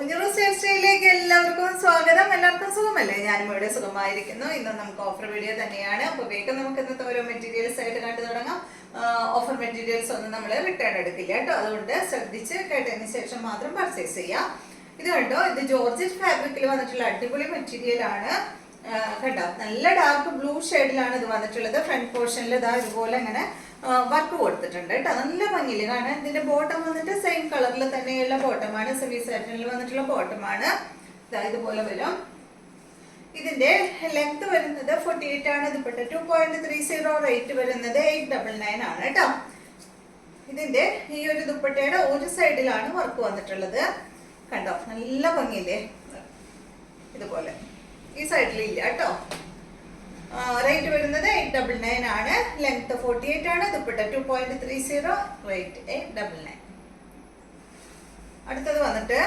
കുഞ്ഞുറു സ്റ്റൈലിലേക്ക് എല്ലാവർക്കും സ്വാഗതം. എല്ലാവർക്കും സുഖമല്ലേ? ഞാനും ഇവിടെ സുഖമായിരിക്കുന്നു. ഇന്ന് നമുക്ക് ഓഫർ വീഡിയോ തന്നെയാണ്. അപ്പോൾ വേഗം നമുക്ക് ഇന്നത്തെ ഓരോ മെറ്റീരിയൽസ് ആയിട്ട് കണ്ടു തുടങ്ങാം. ഓഫർ മെറ്റീരിയൽസ് ഒന്നും നമ്മൾ റിട്ടേൺ എടുക്കില്ല കേട്ടോ, അതുകൊണ്ട് ശ്രദ്ധിച്ച് കേട്ടതിന് ശേഷം മാത്രം പർച്ചേസ് ചെയ്യാം. ഇത് കണ്ടോ, ഇത് ജോർജറ്റ് ഫാബ്രിക്കിൽ വന്നിട്ടുള്ള അടിപൊളി മെറ്റീരിയൽ ആണ് കേട്ടോ. നല്ല ഡാർക്ക് ബ്ലൂ ഷെയ്ഡിലാണ് ഇത് വന്നിട്ടുള്ളത്. ഫ്രണ്ട് പോർഷനിൽ ഇതാ ഇതുപോലെ ഇങ്ങനെ വർക്ക് കൊടുത്തിട്ടുണ്ട് കേട്ടോ. നല്ല ഭംഗിയില് കാണാൻ. ഇതിന്റെ ബോട്ടം വന്നിട്ട് സെയിം കളറിൽ തന്നെയുള്ള ബോട്ടമാണ്, സെമി സാറ്റിനിൽ വന്നിട്ടുള്ള ബോട്ടമാണ്. ഇതുപോലെ വരും. ഇതിന്റെ ലെങ്ത് വരുന്നത് 48 ആണ്. ദുപ്പട്ട 2.30, റേറ്റ് വരുന്നത് 899 ആണ് കേട്ടോ. ഇതിന്റെ ഈ ഒരു ദുപ്പട്ടയുടെ ഒരു സൈഡിലാണ് വർക്ക് വന്നിട്ടുള്ളത് കണ്ടോ, നല്ല ഭംഗിയില്ലേ. ഇതുപോലെ ഈ സൈഡിലില്ല കേട്ടോ. റേറ്റ് വരുന്നത് 899 ആണ്. ലെങ്ത് 48 ആണ്. ദുപ്പട്ട 2.30, റേറ്റ് 899. അടുത്തത് വന്നിട്ട്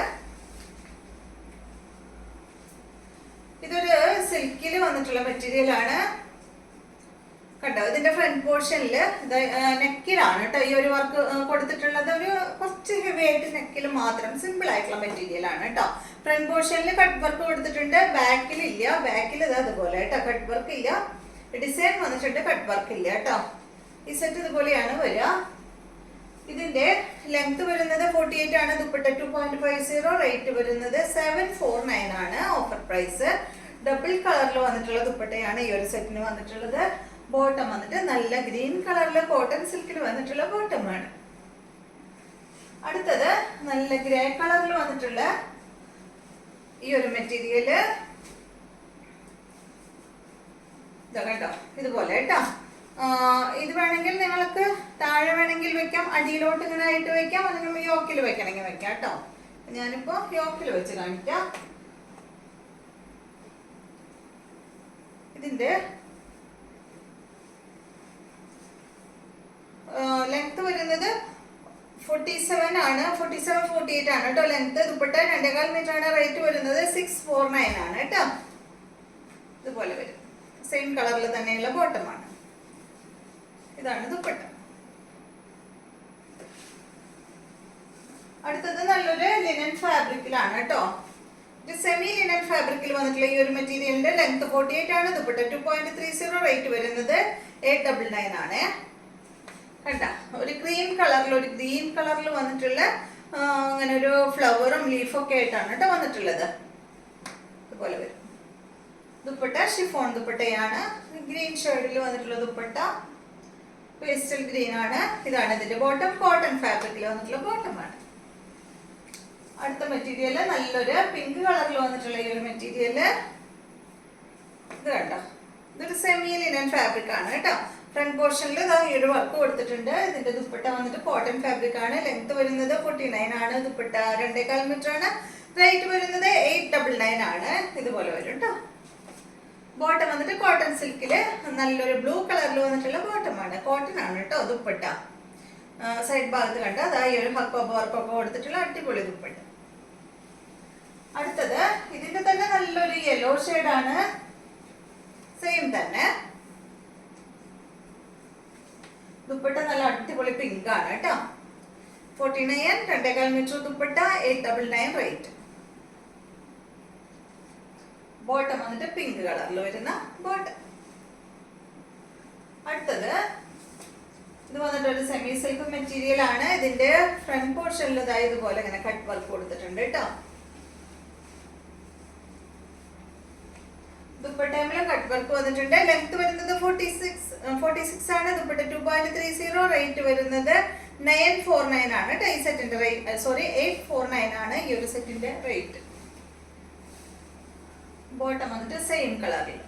ഇതൊരു സിൽക്കിൽ വന്നിട്ടുള്ള മെറ്റീരിയൽ ആണ് കണ്ടോ. ഇതിന്റെ ഫ്രണ്ട് പോർഷനിൽ നെക്കിലാണ് കേട്ടോ ഈ ഒരു വർക്ക് കൊടുത്തിട്ടുള്ളത്. ഒരു കുറച്ച് ഹെവി ആയിട്ട് നെക്കിൽ മാത്രം, സിമ്പിൾ ആയിട്ടുള്ള മെറ്റീരിയൽ ആണ് കേട്ടോ. ഫ്രണ്ട് പോർഷനിൽ കട്ട് വർക്ക് കൊടുത്തിട്ടുണ്ട്, ബാക്കിൽ ഇല്ല. ബാക്കിൽ ഇത് അതുപോലെ കേട്ടോ, കട്ട് വർക്ക് ഇല്ല. ഡിസൈൻ വന്നിട്ടുണ്ട്, കട്ട് വർക്ക് ഇല്ല കേട്ടോ. ഈ സെറ്റ് ഇതുപോലെയാണ് വരിക. ഇതിന്റെ ലെങ്ത് വരുന്നത് 48 ആണ്. ദുപ്പട്ട 2.50, റേറ്റ് വരുന്നത് 749 ആണ്. Offer price. ഡബിൾ കളറിൽ വന്നിട്ടുള്ള ദുപ്പട്ടയാണ് ഈ ഒരു സെറ്റിന് വന്നിട്ടുള്ളത്. ബോട്ടം വന്നിട്ട് നല്ല ഗ്രീൻ കളറിൽ കോട്ടൺ സിൽക്കിൽ വന്നിട്ടുള്ള ബോട്ടമാണ്. അടുത്തത് നല്ല ഗ്രേ കളറിൽ വന്നിട്ടുള്ള ഈ ഒരു മെറ്റീരിയല് കേട്ടോ, ഇതുപോലെ കേട്ടോ. ഇത് വേണമെങ്കിൽ നിങ്ങൾക്ക് താഴെ വേണമെങ്കിൽ വെക്കാം, അടിയിലോട്ട് ഇങ്ങനെ ആയിട്ട് വെക്കാം, അല്ലെങ്കിൽ യോക്കിൽ വെക്കണമെങ്കിൽ വെക്കാം കേട്ടോ. ഞാനിപ്പോ യോക്കിൽ വെച്ച് കാണിക്കാം. ഇതിന്റെ ലെങ്ത് വരുന്നത് 47 ആണ്. 47-48 ആണ് കേട്ടോ ലെങ്ത്. ദുപ്പട്ട 2.25 മീറ്റർ ആണ്. റേറ്റ് വരുന്നത് 649 ആണ് കേട്ടോ. ഇതുപോലെ വരും. സെയിം കളറിൽ തന്നെയുള്ള ബോട്ടമാണ്. ഇതാണ് ദുപ്പട്ട. അടുത്തത് നല്ലൊരു ലിനൻ ഫാബ്രിക്കിലാണ് കേട്ടോ. ഇത് സെമി ലിനൻ ഫാബ്രിക്കിൽ വന്നിട്ടുള്ള ഈ ഒരു മെറ്റീരിയലിന്റെ ലെങ്ത് 48 ആണ്. ദുപ്പട്ട 2.30, റേറ്റ് വരുന്നത് 899 ആണ്. കണ്ട, ഒരു ക്രീം കളറിൽ, ഒരു ഗ്രീൻ കളറിൽ വന്നിട്ടുള്ള അങ്ങനെ ഒരു ഫ്ലവറും ലീഫും ഒക്കെ ആയിട്ടാണ് കേട്ടോ വന്നിട്ടുള്ളത്. ഇതുപോലെ വരും. ദുപ്പട്ട ഷിഫോൺ ദുപ്പട്ടയാണ്. ഗ്രീൻ ഷെയ്ഡിൽ വന്നിട്ടുള്ള ദുപ്പട്ട പേസ്റ്റൽ ഗ്രീൻ ആണ്. ഇതാണ് ഇതിന്റെ ബോട്ടം. കോട്ടൺ ഫാബ്രിക്കിൽ വന്നിട്ടുള്ള ബോട്ടമാണ്. അടുത്ത മെറ്റീരിയൽ നല്ലൊരു പിങ്ക് കളറിൽ വന്നിട്ടുള്ള ഈ ഒരു മെറ്റീരിയൽ ഇത് കണ്ടോ. ഇതൊരു സെമി ലിനൻ ഫാബ്രിക് ആണ് കേട്ടോ. ഫ്രണ്ട് പോർഷനിൽ ഈ ഒരു വർക്ക് കൊടുത്തിട്ടുണ്ട്. ഇതിന്റെ ദുപ്പട്ട വന്നിട്ട് കോട്ടൺ ഫാബ്രിക് ആണ്. ലെങ്ത് വരുന്നത് 49 ആണ്. ദുപ്പട്ട 2.25 മീറ്റർ ആണ്. റേറ്റ് വരുന്നത് 899 ആണ്. ഇതുപോലെ വരും കേട്ടോ. ബോട്ടം വന്നിട്ട് കോട്ടൺ സിൽക്കില് നല്ലൊരു ബ്ലൂ കളറിൽ വന്നിട്ടുള്ള ബോട്ടമാണ്. കോട്ടൺ ആണ് കേട്ടോ ദുപ്പട്ട. സൈഡ് ഭാഗത്ത് കണ്ട അതായത് ഒരു ഹക്കോബ വർക്കൊക്കെ കൊടുത്തിട്ടുള്ള അടിപൊളി ദുപ്പട്ട. അടുത്തത് ഇതിന്റെ തന്നെ നല്ലൊരു യെല്ലോ ഷെയ്ഡാണ്. സെയിം തന്നെ ദുപ്പട്ട നല്ല അടിപൊളി പിങ്ക് ആണ് കേട്ടോ. 49, 2.25 മീറ്റർ ദുപ്പട്ട, 899 റേറ്റ്. ബോട്ടം വന്നിട്ട് പിങ്ക് കളറിൽ വരുന്ന ബോട്ടം. അടുത്തത് ഇത് വന്നിട്ട് ഒരു സെമി സിൽക്ക് മെറ്റീരിയൽ ആണ്. ഇതിന്റെ ഫ്രണ്ട് പോർഷനിൽ ഇതുപോലെ ഇങ്ങനെ കട്ട് വർക്ക് കൊടുത്തിട്ടുണ്ട് കേട്ടോ. ദുപ്പട്ടയിലും കട്ട് വർക്ക് വന്നിട്ടുണ്ട്. ലെങ്ത് വരുന്നത് 46 ആണ്. ദുപ്പട്ട 2.30, റേറ്റ് വരുന്നത് 949 ആണ് കേട്ടോ. ഈ സെറ്റിന്റെ റേറ്റ് 849 ആണ് ഈ ഒരു സെറ്റിന്റെ റേറ്റ്. ബോട്ടം വന്നിട്ട് സെയിം കളറിൽ.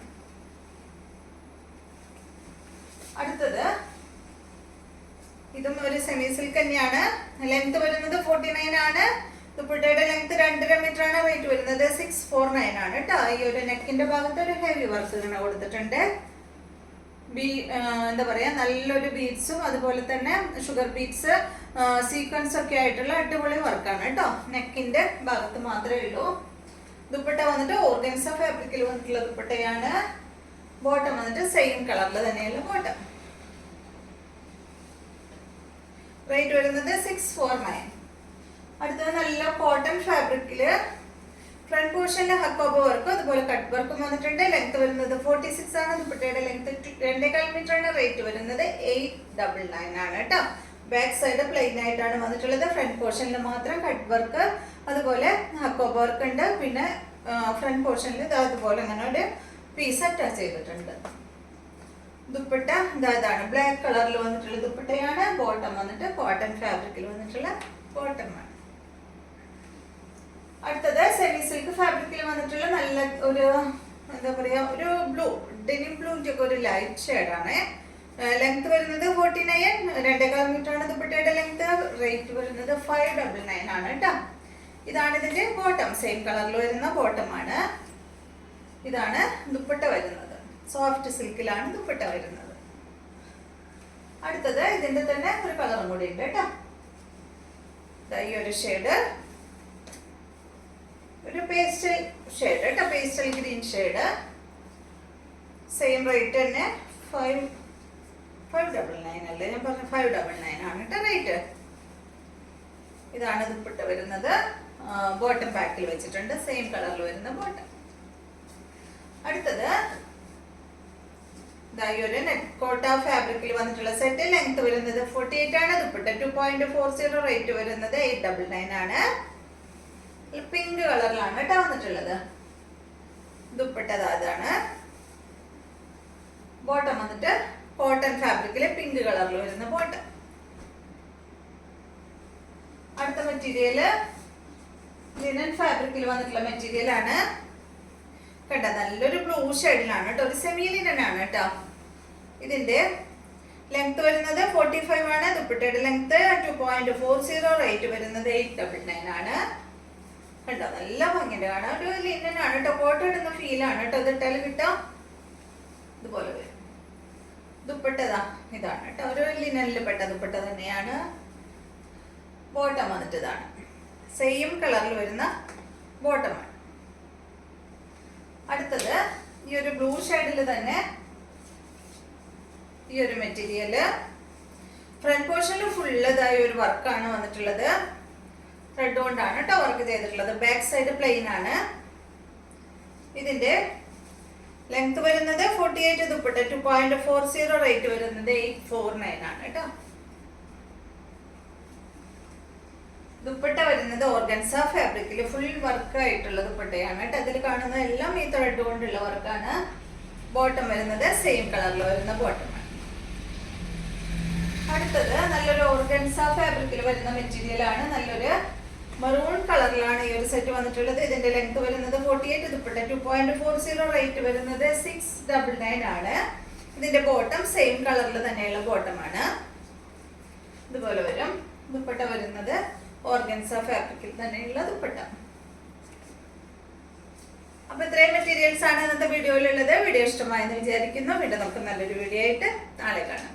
അടുത്തത് ഇതും ഒരു സെമി സിൽക്ക് തന്നെയാണ്. ലെങ്ത് വരുന്നത് 49 ആണ്. ദുപ്പട്ടയുടെ ലെങ്ത് 2.5 മീറ്റർ ആണ്. റേറ്റ് വരുന്നത് 649 ആണ് കേട്ടോ. ഈ ഒരു നെക്കിന്റെ ഭാഗത്ത് ഒരു ഹെവി വർക്ക് ഇങ്ങനെ കൊടുത്തിട്ടുണ്ട്. എന്താ പറയാ, നല്ലൊരു ബീഡ്സും അതുപോലെ തന്നെ ഷുഗർ ബീഡ്സ്, സീക്വൻസ് ഒക്കെ ആയിട്ടുള്ള അടിപൊളി വർക്കാണ് കേട്ടോ. നെക്കിന്റെ ഭാഗത്ത് മാത്രമേ ഉള്ളൂ. ദുപ്പട്ട വന്നിട്ട് ഓർഗൻസ ഫാബ്രിക്കിൽ വന്നിട്ടുള്ള ദുപ്പട്ടയാണ്. ബോട്ടം വന്നിട്ട് സെയിം കളറിൽ തന്നെയുള്ള ബോട്ടം. റേറ്റ് വരുന്നത് 649. അടുത്തത് നല്ല കോട്ടൺ ഫാബ്രിക്കില് പോർഷനിൽ ഹക്കോബ വർക്കും അതുപോലെ കട്ട് വർക്കും വന്നിട്ടുണ്ട്. ലെങ്ത് വരുന്നത് 46 ആണ്. ദുപ്പട്ടയുടെ ലെങ്ത് 2.25 മീറ്റർ ആണ്. റേറ്റ് വരുന്നത് 899 ആണ് കേട്ടോ. ബാക്ക് സൈഡ് പ്ലെയിൻ ആയിട്ടാണ് വന്നിട്ടുള്ളത്. ഫ്രണ്ട് പോർഷനിൽ മാത്രം കട്ട് വർക്ക് അതുപോലെ ഹക്കോബ വർക്ക് ഉണ്ട്. പിന്നെ ഫ്രണ്ട് പോർഷനിൽ അതുപോലെ അങ്ങനെ ഒരു പീസ് അറ്റാച്ച് ചെയ്തിട്ടുണ്ട്. ദുപ്പട്ട ഇതാണ് ബ്ലാക്ക് കളറിൽ വന്നിട്ടുള്ള ദുപ്പട്ടയാണ്. ബോട്ടം വന്നിട്ട് കോട്ടൺ ഫാബ്രിക്കിൽ വന്നിട്ടുള്ള ബോട്ടമാണ്. അടുത്തത് സെമി സിൽക്ക് ഫാബ്രിക്കിൽ വന്നിട്ടുള്ള നല്ല ഒരു എന്താ പറയാ ഒരു ബ്ലൂ ഡെനിം ബ്ലൂന്റെ ഒക്കെ ഒരു ലൈറ്റ് ഷെയ്ഡാണ്. ലെങ്ത് വരുന്നത് 49, 2.25 മീറ്റർ ആണ് ദുപ്പട്ടയുടെ ലെങ്ത്. റേറ്റ് വരുന്നത് 599 ആണ് കേട്ടോ. ഇതാണ് ഇതിന്റെ ബോട്ടം. സെയിം കളറിൽ വരുന്ന ബോട്ടമാണ്. ഇതാണ് ദുപ്പട്ട വരുന്നത്. സോഫ്റ്റ് സിൽക്കിലാണ് ദുപ്പട്ട വരുന്നത്. അടുത്തത് ഇതിന്റെ തന്നെ ഒരു കളറും കൂടി ഉണ്ട് കേട്ടോ. ഈ ഒരു ഷെയ്ഡ് ഒരു പേസ്റ്റൽ ഷെയ്ഡ് കേട്ടോ. Pastel green shade. Same rate തന്നെ 599 അല്ലേ ഞാൻ പറഞ്ഞു. 599 ആണ് കേട്ടോ റേറ്റ്. ഇതാണ് ദുപ്പട്ട വരുന്നത്. ബോട്ടം ബാക്കിൽ വെച്ചിട്ടുണ്ട്. സെയിം കളറിൽ വരുന്ന ബോട്ടം. അടുത്തത് ഒരു നെറ്റ് കോട്ട ഫാബ്രിക്കിൽ വന്നിട്ടുള്ള സെറ്റ്. ലെങ്ത് വരുന്നത് 48 ആണ്. ദുപ്പട്ട 2.40. റേറ്റ് വരുന്നത് 899 ആണ്. പിങ്ക് കളറിലാണ് കേട്ടോ വന്നിട്ടുള്ളത്. ദുപ്പട്ട അതാണ്. ബോട്ടം വന്നിട്ട് കോട്ടൺ ഫാബ്രിക്കില് പിങ്ക് കളറിൽ വരുന്ന ബോട്ടം. അടുത്ത മെറ്റീരിയല് ലിനൻ ഫാബ്രിക്കിൽ വന്നിട്ടുള്ള മെറ്റീരിയൽ ആണ് കേട്ടോ. നല്ലൊരു ബ്ലൂ ഷെയ്ഡിലാണ് കേട്ടോ. ഒരു സെമി ലിനൻ ആണ് കേട്ടോ. ഇതിന്റെ ലെങ്ത് വരുന്നത് 45 ആണ്. ദുപ്പട്ടയുടെ ലെങ്ത് 2.40. റേറ്റ് വരുന്നത് 899 ആണ് കേട്ടോ. നല്ല ഭംഗിയുണ്ട് കാണാൻ. ഒരു ലിനൻ ആണ് കേട്ടോ. കോട്ടൺ ഇടുന്ന ഫീലാണ് കേട്ടോ. ഇത് ഇട്ടാൽ കിട്ടാം. ഇതുപോലെ വരും. ദുപ്പട്ടതാ ഇതാണ് കേട്ടോ. ഒരു ലിനനിൽ പെട്ട ദുപ്പട്ട തന്നെയാണ്. ബോട്ടം വന്നിട്ട് ഇതാണ്. സെയിം കളറിൽ വരുന്ന ബോട്ടമാണ്. അടുത്തത് ഈ ഒരു ബ്ലൂ ഷെയ്ഡിൽ തന്നെ ഈ ഒരു മെറ്റീരിയല് ഫ്രണ്ട് പോർഷനിൽ ഫുള്ളതായ ഒരു വർക്കാണ് വന്നിട്ടുള്ളത്. ത്രെഡ് കൊണ്ടാണ് കേട്ടോ വർക്ക് ചെയ്തിട്ടുള്ളത്. ബാക്ക് സൈഡ് പ്ലെയിൻ ആണ്. ഇതിന്റെ ലെങ്ത് വരുന്നത് 48. ദുപ്പട്ട 2.40. റേറ്റ് വരുന്നത് 849 ആണ് കേട്ടോ. ദുപ്പട്ട വരുന്നത് ഓർഗൻസ ഫാബ്രിക്കിൽ ഫുൾ വർക്ക് ആയിട്ടുള്ള ദുപ്പട്ടയാണ് കേട്ടോ. അതിൽ കാണുന്ന എല്ലാം ഈ ത്രെഡ് കൊണ്ടുള്ള വർക്കാണ്. ബോട്ടം വരുന്നത് സെയിം കളറിൽ വരുന്ന ബോട്ടമാണ്. അടുത്തത് നല്ലൊരു ഓർഗൻസ ഫാബ്രിക്കിൽ വരുന്ന മെറ്റീരിയൽ ആണ്. നല്ലൊരു മറൂൺ കളറിലാണ് ഈ ഒരു സെറ്റ് വന്നിട്ടുള്ളത്. ഇതിന്റെ ലെങ്ത് വരുന്നത് 48. ദുപ്പട്ട 2.40. റേറ്റ് വരുന്നത് 699 ആണ്. ഇതിന്റെ ബോട്ടം സെയിം കളറിൽ തന്നെയുള്ള ബോട്ടമാണ്. ഇതുപോലെ വരും. ദുപ്പട്ട വരുന്നത് ഓർഗൻസ ഫാബ്രിക്കിൽ തന്നെയുള്ള ദുപ്പട്ട. അപ്പൊ ഇത്രയും മെറ്റീരിയൽസ് ആണ് ഇന്നത്തെ വീഡിയോയിലുള്ളത്. വീഡിയോ ഇഷ്ടമായെന്ന് വിചാരിക്കുന്നു. വീണ്ടും നമുക്ക് നല്ലൊരു വീഡിയോ ആയിട്ട് നാളെ കാണാം.